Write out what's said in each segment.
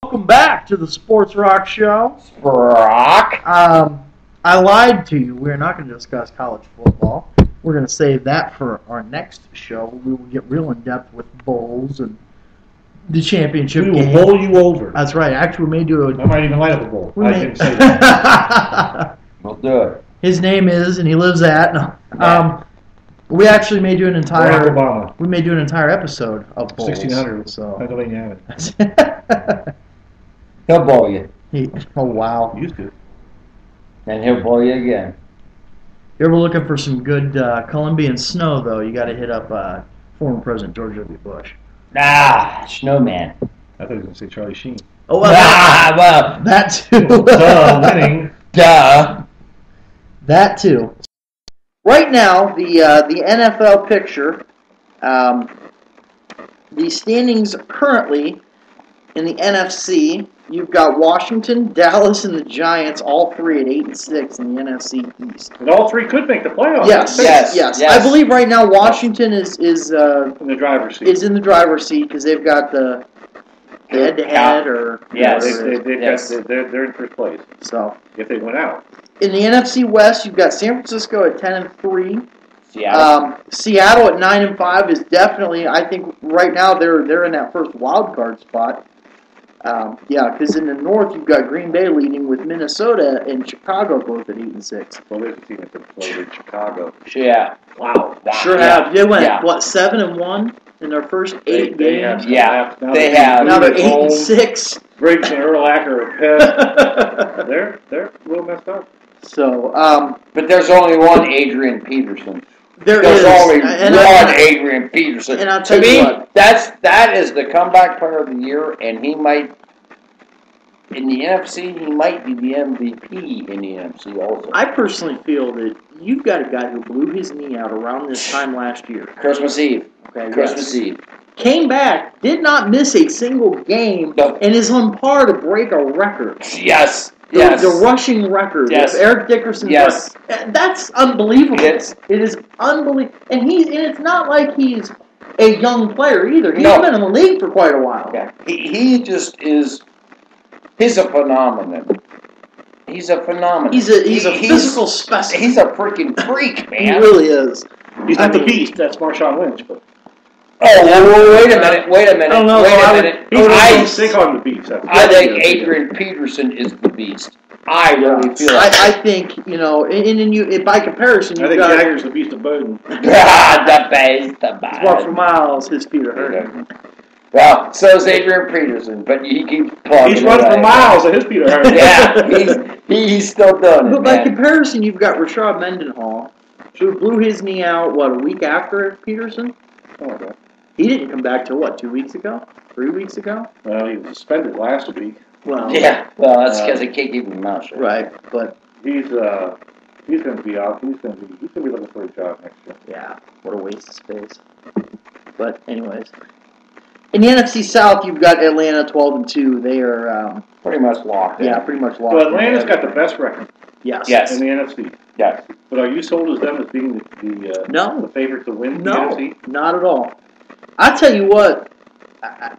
Welcome back to the Sports Rock Show. Rock. I lied to you. We're not going to discuss college football. We're going to save that for our next show. We will get real in depth with bowls and the championship We will game. bowl you over. That's right. Actually, we may do I might even light up a bowl. We I may, can say that. We'll do it. His name is, and he lives at. No. We actually may do an entire. Barack Obama. We may do an entire episode of bowls. 1600. So. Pennsylvania Avenue. He'll bowl you. Oh wow. Used to. And he'll bowl you again. You're ever looking for some good Colombian snow, though, you got to hit up former President George W. Bush. Snowman. I thought he was going to say Charlie Sheen. Oh, well, Well. that too. Winning. Duh. That too. Right now, the NFL picture, the standings currently in the NFC, you've got Washington, Dallas, and the Giants, all three at 8-6 in the NFC East. And all three could make the playoffs. Yes. I believe right now Washington is In the driver's seat. is in the driver's seat because they've got the head-to-head or Yes. They're in first place. So If they went out. in the NFC West, you've got San Francisco at 10-3. Seattle. Seattle at 9-5 is definitely, I think, right now they're in that first wild card spot. Because in the North you've got Green Bay leading with Minnesota and Chicago both at 8-6. Well, there's a team that could play with Chicago. Yeah. Wow. Sure Yeah. have. They went Yeah. 7-1 in their first 8 games. Yeah, Now they have. Now they're Home, 8-6. Briggs and Urlacher are pissed. They're a little messed up. So, But there's only one Adrian Peterson. there's There's only and one Adrian Peterson. and I'll To tell you me, what. that is the comeback player of the year, and he might, in the NFC, he might be the MVP in the NFC also. I personally feel that you've got a guy who blew his knee out around this time last year. Christmas Eve. Okay, Christmas yes. Eve. Came back, did not miss a single game, No. and is on par to break a record. Yes. The, Yes. the rushing record. Yes. Of Eric Dickerson's Yes. record. That's unbelievable. Yes. It is unbelievable. And it's not like he's a young player either. He's No. been in the league for quite a while. Okay. He just is. He's a phenomenon. He's a phenomenon. He's a physical specimen. He's a freaking freak, man. He really is. He's not I the mean- beast. That's Marshawn Lynch. But Wait a minute. Wait a minute. I don't know, Wait so a I would- minute. he's I, sick on the beast. I think Adrian Peterson is the beast. I really feel I that. think, and by comparison, I you've think got Jagger's the beast of Bowden. The best, the he's walked for best. miles, his feet are hurting. Well, so is Adrian Peterson, but he keeps plugging. He's running for away. miles and his feet are hurting. Yeah, he's still doing it, But by man. comparison, you've got Rashad Mendenhall, who blew his knee out, a week after Peterson? Oh, okay. He didn't come back till 2 weeks ago? 3 weeks ago? Well, he was suspended last week. Well, Yeah, well, that's because he can't keep his mouth shut. right, but He's going to be out. He's going to be looking for a job next year. yeah, what a waste of space. But anyways, in the NFC South, you've got Atlanta 12-2. They are, Pretty much locked. in. pretty much lost. So Atlanta's got the best record Yes. Yes. in the NFC. Yes. But are you sold as them as being No. the favorite to win the No, NFC? not at all. I tell you what. I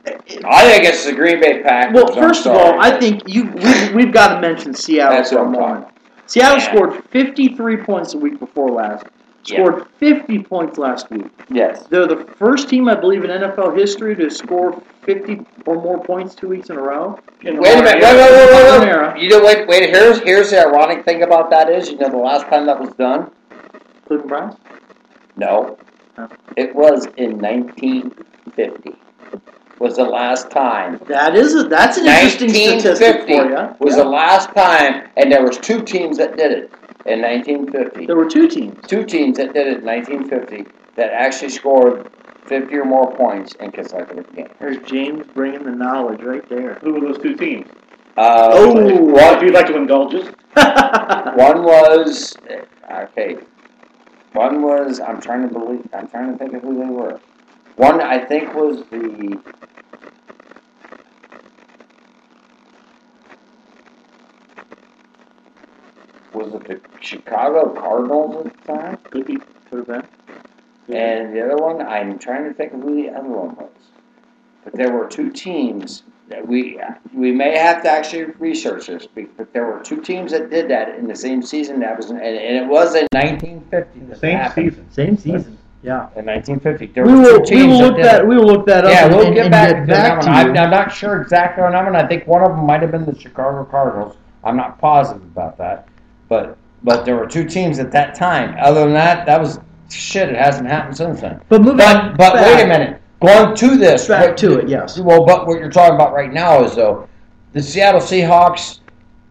think it's the Green Bay Packers. Well, I'm first of sorry. all, I think we've got to mention Seattle That's for what a I'm moment. talking Seattle Yeah. scored 53 points the week before last. Scored 50 points last week. Yes. They're the first team, I believe, in NFL history to score 50 or more points 2 weeks in a row. Wait a minute. Wait. Era. You know, wait. Here's the ironic thing about that is, you know, the last time that was done. Cleveland Browns? No. Oh. It was in 1950. Was the last time. That's an interesting statistic for 1950 you. was the last time, and there was two teams that did it in 1950. There were two teams. Two teams that did it in 1950 that actually scored 50 or more points in consecutive games. There's James bringing the knowledge right there. Who were those two teams? One, If you'd like to indulge us. one was okay. One was I'm trying to think of who they were. One I think was the Chicago Cardinals at the time. Could be. Could have been. And the other one, I'm trying to think of who the other one was. But there were two teams we may have to actually research this, but there were 2 teams that did that in the same season. That was, and it was in 1950. that Same happened. season. Same season. Yeah. In 1950, there We were 2 will teams that did it. we will look that up. Yeah, and, we'll and, get and back get to back that to one. you. I'm not sure exactly on that one. I think one of them might have been the Chicago Cardinals. I'm not positive about that, but there were 2 teams at that time. Other than that, that was shit. It hasn't happened since then. But moving But back, wait a minute. Going to this, Back to it, yes. Well, but what you're talking about right now is though, the Seattle Seahawks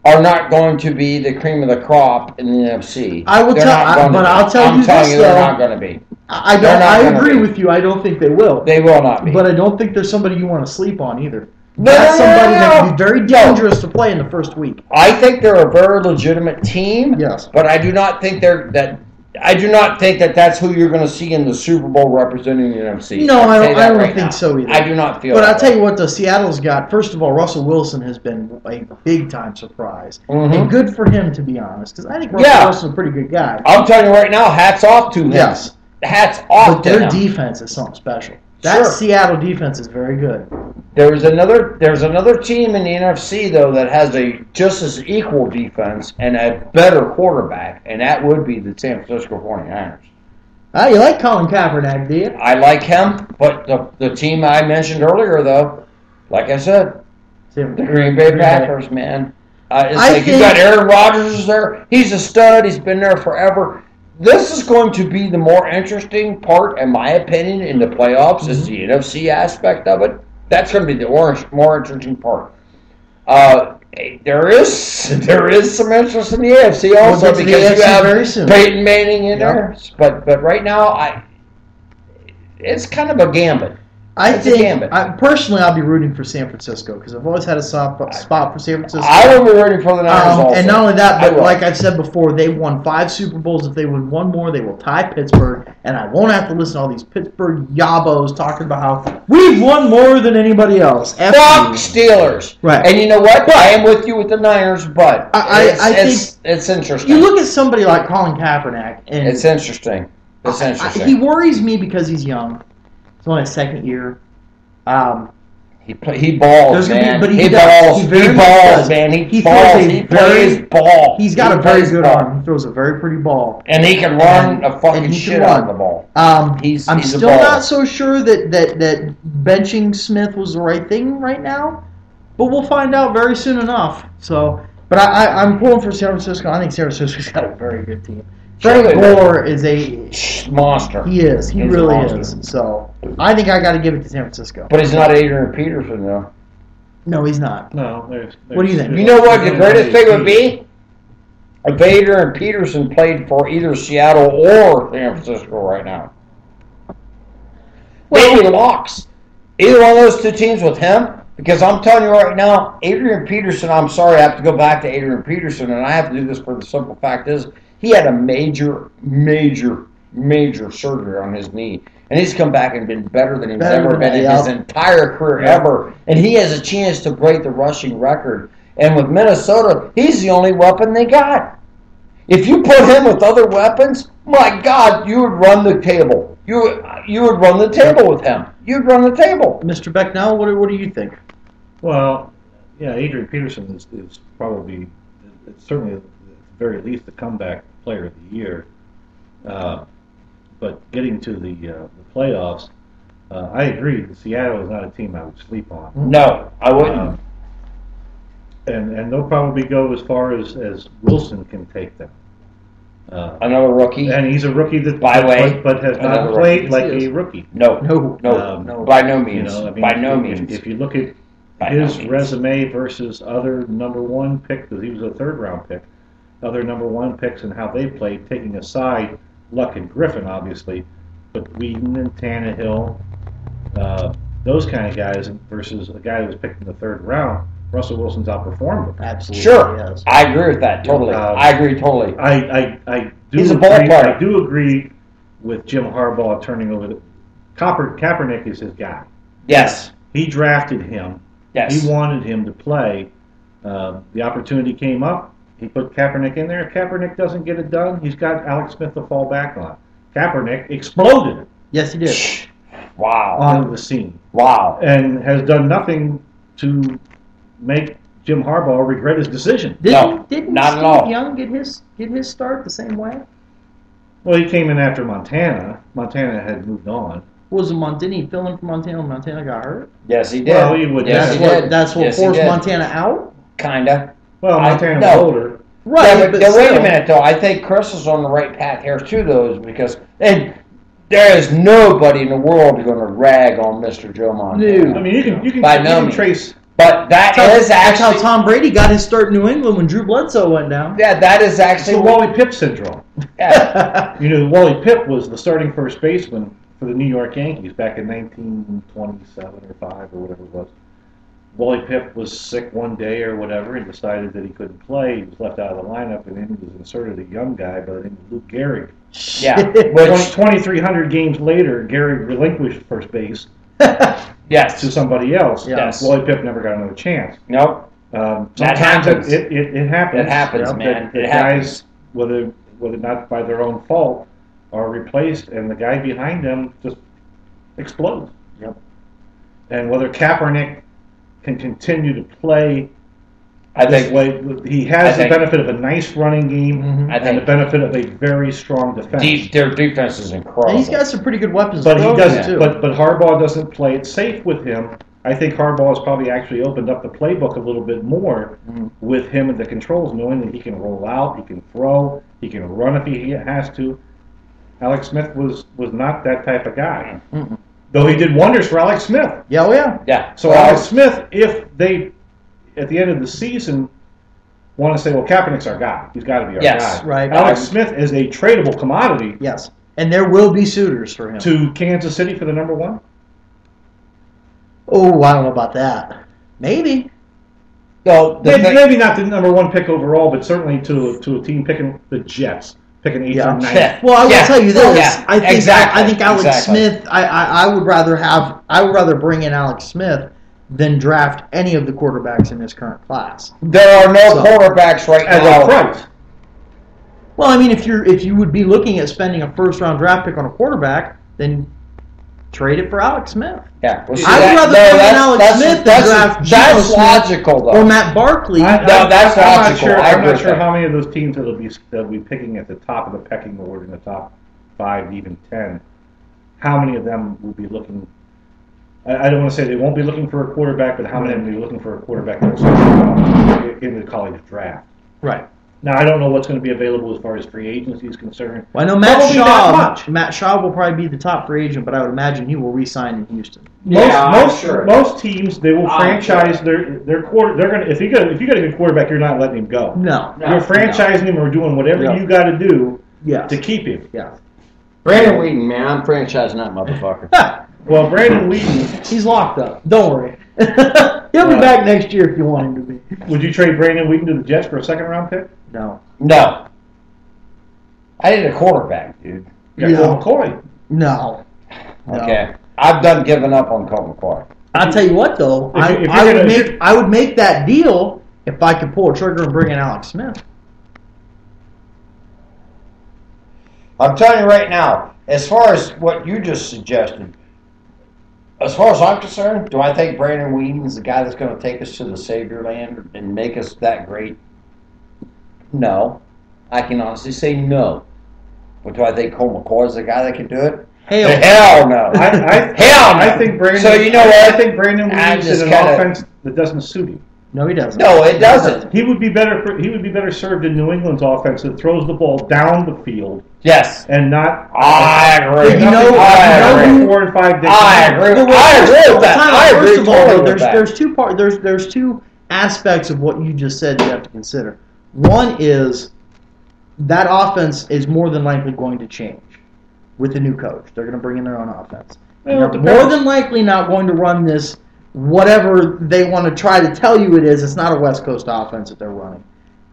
are not going to be the cream of the crop in the NFC. I will They're tell, not going to but be. I'll tell I'm you telling this you, they're though. not going to be. I They're don't. not I gonna agree be. with you. I don't think they will. They will not be. But I don't think there's somebody you want to sleep on either. No, That's no, no, somebody no, that no. can be very dangerous to play in the first week. I think they're a very legitimate team. Yes. But I do not think that's who you're going to see in the Super Bowl representing the NFC. No, I'll I say don't. that I don't right think now. so either. I do not feel. But that I'll tell way. you what, the Seattle's got. First of all, Russell Wilson has been a big time surprise, Mhm. and good for him to be honest, because I think Russell Yeah. Wilson's a pretty good guy. I'm telling you right now, hats off to him. Yes. Hats off But to their him. defense is something special. That Sure. Seattle defense is very good. There's another team in the NFC though that has a just as equal defense and a better quarterback, and that would be the San Francisco 49ers. You like Colin Kaepernick, do you? I like him, but the team I mentioned earlier though, like I said, the Green Bay Packers, man. It's like you got Aaron Rodgers there. He's a stud. He's been there forever. This is going to be the more interesting part, in my opinion, in the playoffs, is the NFC aspect of it. That's going to be the more interesting part. There is some interest in the AFC also We'll get to the because you AFC have very soon. Peyton Manning in there. But right now, it's kind of a gambit. I It's a think, gambit. personally, I'll be rooting for San Francisco because I've always had a soft spot for San Francisco. I will be rooting for the Niners also. And not only that, I but will. like I've said before, they won 5 Super Bowls. If they win one more, they will tie Pittsburgh, and I won't have to listen to all these Pittsburgh yabos talking about how we've won more than anybody else. Fuck Steelers. Right. And you know what? I am with you with the Niners, but I it's interesting. You look at somebody like Colin Kaepernick, and It's interesting. It's interesting. he worries me because he's young. It's only his second year. He balls, There's gonna be- man. but he He does. balls. He He very much balls, does. man. He He throws balls. a He very- plays ball. He's got He a very plays good ball. arm. He throws a very pretty ball. And he can run a And fucking he shit can out run. of the ball. I'm He's a still baller. not so sure that benching Smith was the right thing right now, but we'll find out very soon enough. So, but I'm pulling for San Francisco. I think San Francisco's got a very good team. Frank Sure they do. Gore is a Monster. he is. He He's a really monster. is. So I think I got to give it to San Francisco. But he's not Adrian Peterson, though. No, he's not. No, What do you think? You know what the greatest thing would be? If Adrian Peterson played for either Seattle or San Francisco right now. They'd be locks. Either one of those 2 teams with him. Because I'm telling you right now, Adrian Peterson, I'm sorry, I have to go back to Adrian Peterson, and I have to do this for the simple fact is, he had a major surgery on his knee. And he's come back and been better than he's ever been in his entire career ever. And he has a chance to break the rushing record. And with Minnesota, he's the only weapon they got. If you put him with other weapons, my God, you would run the table. You would run the table with him. You'd run the table. Mr. Becknell, what do you think? Well, yeah, Adrian Peterson is probably, it's certainly at the very least the comeback player of the year. But getting to the playoffs, I agree. Seattle is not a team I would sleep on. No, I wouldn't. And they'll probably go as far as Wilson can take them. Another rookie? And he's a rookie that, By the way, but has another not played rookie. like Yes, he a is. rookie. No, No. by no means. You know, I mean, by no if, means. If you look at By no his means. resume versus other number 1 pick, because he was a 3rd round pick, other number 1 picks and how they played, taking aside Luck and Griffin, obviously, but Whedon and Tannehill, those kind of guys versus a guy who was picked in the 3rd round, Russell Wilson's outperformed them. Absolutely. Sure, Yes. I agree with that totally. I agree totally. I do He's a agree, ball player. I do agree with Jim Harbaugh turning over the Kaepernick is his guy. Yes, He drafted him. yes. He wanted him to play. The opportunity came up. He put Kaepernick in there. If Kaepernick doesn't get it done, he's got Alex Smith to fall back on. Kaepernick exploded Yes, he did. Wow. onto the scene Wow. and has done nothing to make Jim Harbaugh regret his decision. Didn't not Steve at all. Young get his start the same way? Well, he came in after Montana. Montana had moved on. Didn't he fill in for Montana when Montana got hurt? Yes, he did. Well, he would. Yes, he did. That's what Yes, he forced did. Montana out? Kinda. Well, Montana was no. older. Right, Yeah, but wait still. a minute, though. I think Chris is on the right path here, too, though, because and there is nobody in the world going to rag on Mr. Joe Montana. I mean, you can By no means. trace. But That's actually how Tom Brady got his start in New England when Drew Bledsoe went down. Yeah, that is It's actually the Wally Pipp syndrome. Yeah. You know, Wally Pipp was the starting first baseman for the New York Yankees back in 1927 or 5 or whatever it was. Wally Pipp was sick one day or whatever and decided that he couldn't play. He was left out of the lineup, and then he was inserted a young guy by the name of Luke Gehrig. Yeah. 2,300 games later, Gehrig relinquished first base Yes. to somebody else. Yes. Wally Pipp never got another chance. Nope. Sometimes That happens. It happens. It happens, man. That It guys, happens. whether not by their own fault, are replaced, and the guy behind them just explodes. Yep. And whether Kaepernick can continue to play I this think way, he has the benefit of a nice running game Mhm. I and the think benefit of a very strong defense. their defense is incredible. And he's got some pretty good weapons. But he to throw doesn't. too. But Harbaugh doesn't play it safe with him. I think Harbaugh has probably actually opened up the playbook a little bit more Mhm. with him and the controls, knowing that he can roll out, he can throw, he can run if he has to. Alex Smith was not that type of guy, Mm-mm. though he did wonders for Alex Smith. Yeah, oh yeah. Yeah. So Alex Smith, if they at the end of the season want to say, well, Kaepernick's our guy, he's got to be our Yes, guy. right. Alex Smith is a tradable commodity Yes. And there will be suitors for him. to Kansas City for the number one. Oh, I don't know about that. Maybe. So Maybe not the number one pick overall, but certainly to a team picking the Jets, picking 8th Yeah. or 9th. Yeah. Well, I will Yeah. tell you this. Yeah. I think Exactly. I think Alex Exactly. Smith. I would rather bring in Alex Smith than draft any of the quarterbacks in this current class. there are no So- quarterbacks right At now. what price? Well, I mean, if you would be looking at spending a first round draft pick on a quarterback, then trade it for Alex Smith. Yeah. Well, see, I would that- rather no, bring in that's- Alex that's- Smith than that's- draft Geno That's Smith logical, though. or Matt Barkley. that's I'm not logical. sure. I I'm agree not with sure that. how many of those teams that'll be picking at the top of the pecking order in the top 5, even 10. How many of them will be looking? I don't want to say they won't be looking for a quarterback, but how many of them will be looking for a quarterback that's in the college draft? Right. Now, I don't know what's going to be available as far as free agency is concerned. Well, I know Matt Probably not Schaub. much. Matt Schaub will probably be the top free agent, but I would imagine he will re-sign in Houston. Most teams they will franchise their quarter. They're gonna if you got a good quarterback, you're not letting him go. No. You're franchising him or doing whatever No. you got to do Yes. to keep him. Yeah. Brandon Wheaton, man, I'm franchising that motherfucker. Well, Brandon Wheaton, He's locked up. Don't worry. He'll be back next year if you want him to be. would you trade Brandon Wheaton to the Jets for a second-round pick? No. No. I need a quarterback, dude. You got Colt McCoy. No. No. Okay. I've done giving up on Colt McCoy. I'll tell you what, though. If you're I would make that deal if I could pull a trigger and bring in Alex Smith. I'm telling you right now, as far as what you just suggested, as far as I'm concerned, do I think Brandon Whedon's the guy that's going to take us to the Savior land and make us that great? No. I can honestly say no. But do I think Colt McCoy is the guy that can do it? Hell no. Hell no. I think Brandon. So you know what? I think Brandon Wheaton's just in an kinda- offense that doesn't suit him. No, he doesn't. No, it doesn't. He would be better served in New England's offense that throws the ball down the field Yes. and not. I agree. You know- I agree. 4 and 5 days. I agree. Well, I agree with that. time out. I agree First of all, totally with there's that. there's two part there's two aspects of what you just said you have to consider. One is that offense is more than likely going to change with the new coach. They're going to bring in their own offense. Well, it They're depends. more than likely not going to run this whatever they want to try to tell you it is. It's not a West Coast offense that they're running.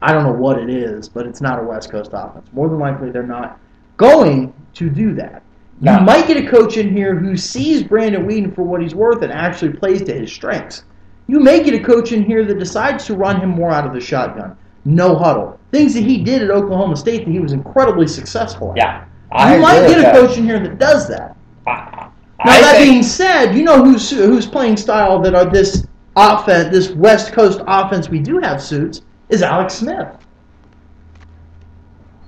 I don't know what it is, but it's not a West Coast offense. More than likely, they're not going to do that. No. You might get a coach in here who sees Brandon Whedon for what he's worth and actually plays to his strengths. You may get a coach in here that decides to run him more out of the shotgun. No huddle. Things that he did at Oklahoma State that he was incredibly successful at. Yeah. You might get a coach in here that does that. Now, that being said, you know who's playing style that are this offense, this West Coast offense we do have suits, is Alex Smith.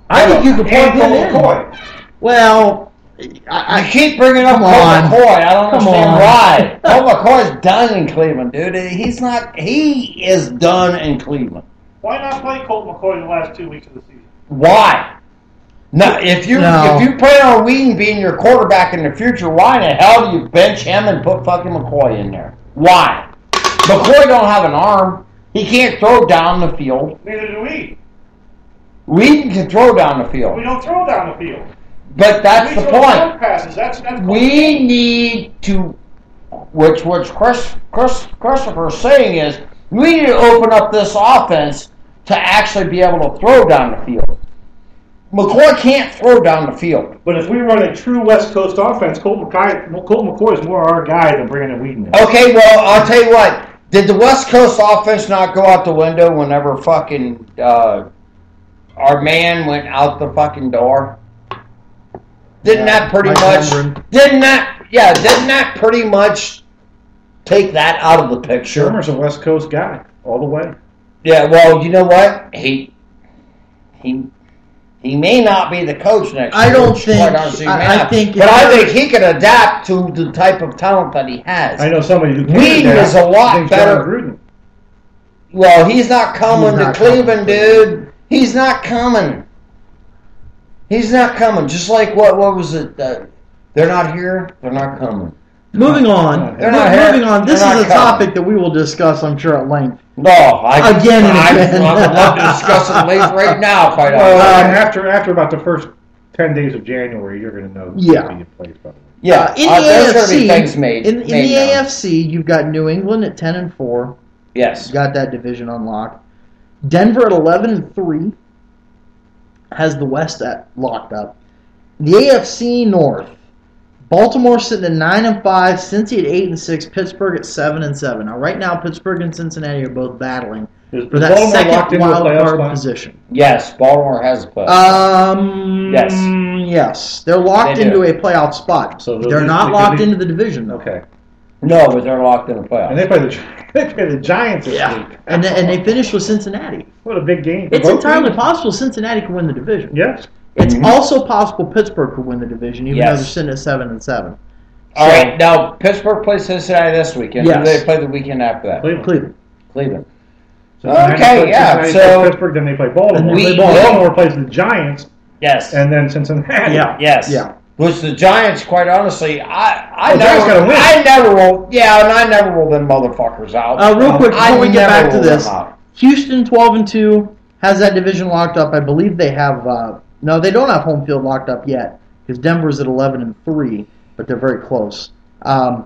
I think you could plug him in. McCoy. Well, you keep bringing up Colt McCoy. I don't understand why. Colt McCoy's done in Cleveland, dude. He's not. He is done in Cleveland. Why not play Colt McCoy the last 2 weeks of the season? Why? No, if you plan on Wheaton being your quarterback in the future, why in the hell do you bench him and put fucking McCoy in there? Why? McCoy don't have an arm. He can't throw down the field. Neither do we. Wheaton can throw down the field. We don't throw down the field. But that's the point. Passes. That's we need to, which Christopher is saying is, we need to open up this offense to actually be able to throw down the field. McCoy can't throw down the field. But if we run a true West Coast offense, Colt McCoy is more our guy than Brandon Wheaton is. Okay, well, I'll tell you what. Did the West Coast offense not go out the window whenever fucking our man went out the fucking door? Didn't that pretty much take that out of the picture? Shermer's a West Coast guy all the way. Yeah, well, you know what? He may not be the coach next year. I don't think. I think he can adapt to the type of talent that he has. I know somebody who can. Wheaton is a lot better. Well, he's not coming to Cleveland, dude. He's not coming. He's not coming. Just like what was it? They're not here. They're not coming. Moving on. They're not here. Moving on. This is a topic that we will discuss, I'm sure, at length. No, I would love to discuss it right now. Quite honestly. After about the first 10 days of January, you're going to know. Yeah. In the there's going to be things made. In the AFC, you've got New England at 10-4. Yes. You got that division unlocked. Denver at 11-3 has the West locked up. The AFC North. Baltimore sitting at 9-5, Cincy at 8-6, Pittsburgh at 7-7. Now, right now, Pittsburgh and Cincinnati are both battling for that second wild card position. Yes, Baltimore has a playoff. Yes, they're locked into a playoff spot. So they're not locked into the division, though. Okay. No, but they're locked in a playoff. And they play the Giants this week. And they finished with Cincinnati. What a big game! It's entirely possible Cincinnati could win the division. Yes. It's also possible Pittsburgh could win the division, even though they're sitting at 7-7. All right, now Pittsburgh plays Cincinnati this weekend. Yes. Who do they play the weekend after that? Cleveland. So Pittsburgh, then they play Baltimore. Baltimore plays the Giants. Yes. And then Cincinnati. Yeah. Yes. Yeah. Which the Giants, quite honestly, I never roll. Yeah, and I never roll them motherfuckers out. Real quick, before we get back to this, Houston 12-2 has that division locked up. I believe they have. No, they don't have home field locked up yet because Denver's at 11-3, but they're very close. And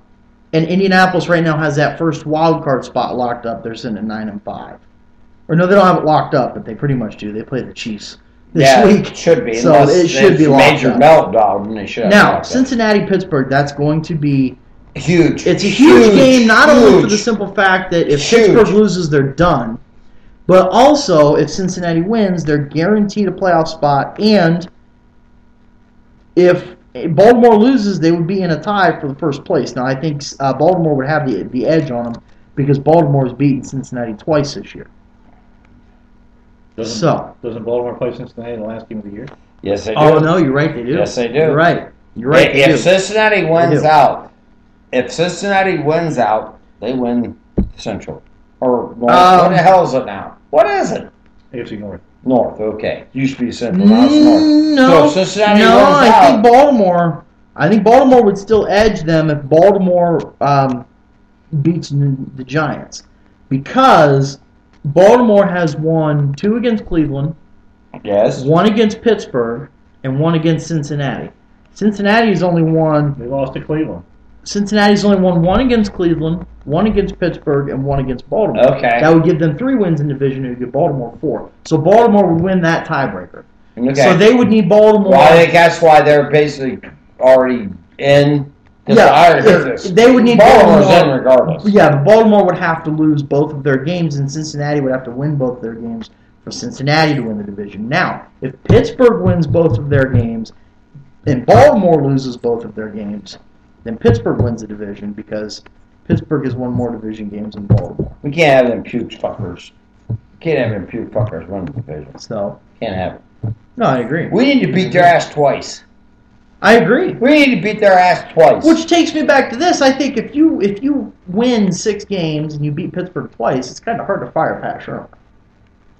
Indianapolis right now has that first wild card spot locked up. They're sitting at 9-5. Or no, they don't have it locked up, but they pretty much do. They play the Chiefs this week. It should be. So it should be locked major meltdown, and they should. Now, Cincinnati Pittsburgh. That's going to be huge. It's a huge game, not only for the simple fact that if Pittsburgh loses, they're done. But also, if Cincinnati wins, they're guaranteed a playoff spot. And if Baltimore loses, they would be in a tie for the first place. Now, I think Baltimore would have the edge on them because Baltimore's beaten Cincinnati twice this year. Doesn't Baltimore play Cincinnati in the last game of the year? Yes, they do. Oh, no, you're right, they do. Yes, they do. You're right. If Cincinnati wins out, they win Central. Or North. What the hell is it now? What is it? AFC North. North, okay. Used to be Central, now it's North. No, so Cincinnati I think Baltimore would still edge them if Baltimore beats the Giants. Because Baltimore has won 2 against Cleveland, 1 against Pittsburgh, and 1 against Cincinnati. Cincinnati's only won... They lost to Cleveland. Cincinnati's only won 1 against Cleveland, 1 against Pittsburgh, and 1 against Baltimore. Okay. That would give them 3 wins in the division. It would give Baltimore 4. So Baltimore would win that tiebreaker. Okay. So they would need Baltimore. Well, I think that's why they're basically already in. They would need Baltimore's in regardless. Yeah, Baltimore would have to lose both of their games, and Cincinnati would have to win both of their games for Cincinnati to win the division. Now, if Pittsburgh wins both of their games and Baltimore loses both of their games, then Pittsburgh wins the division because Pittsburgh has won more division games than Baltimore. We can't have them puke fuckers. Can't have them puke fuckers run the division. So Can't have it. no, I agree. We need to beat their ass twice. I agree. We need to beat their ass twice. Which takes me back to this. I think if you win 6 games and you beat Pittsburgh twice, it's kind of hard to fire Pat Shermer,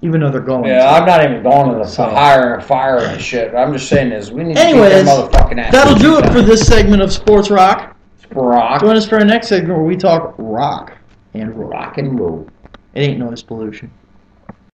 even though they're going. Yeah, I'm not even going to the So- hire and fire and shit. I'm just saying is we need to Anyways, beat their motherfucking ass. that'll do it for this segment of Sports Rock. Rock. Join us for our next segment where we talk rock and roll. Rock and roll. It ain't noise pollution.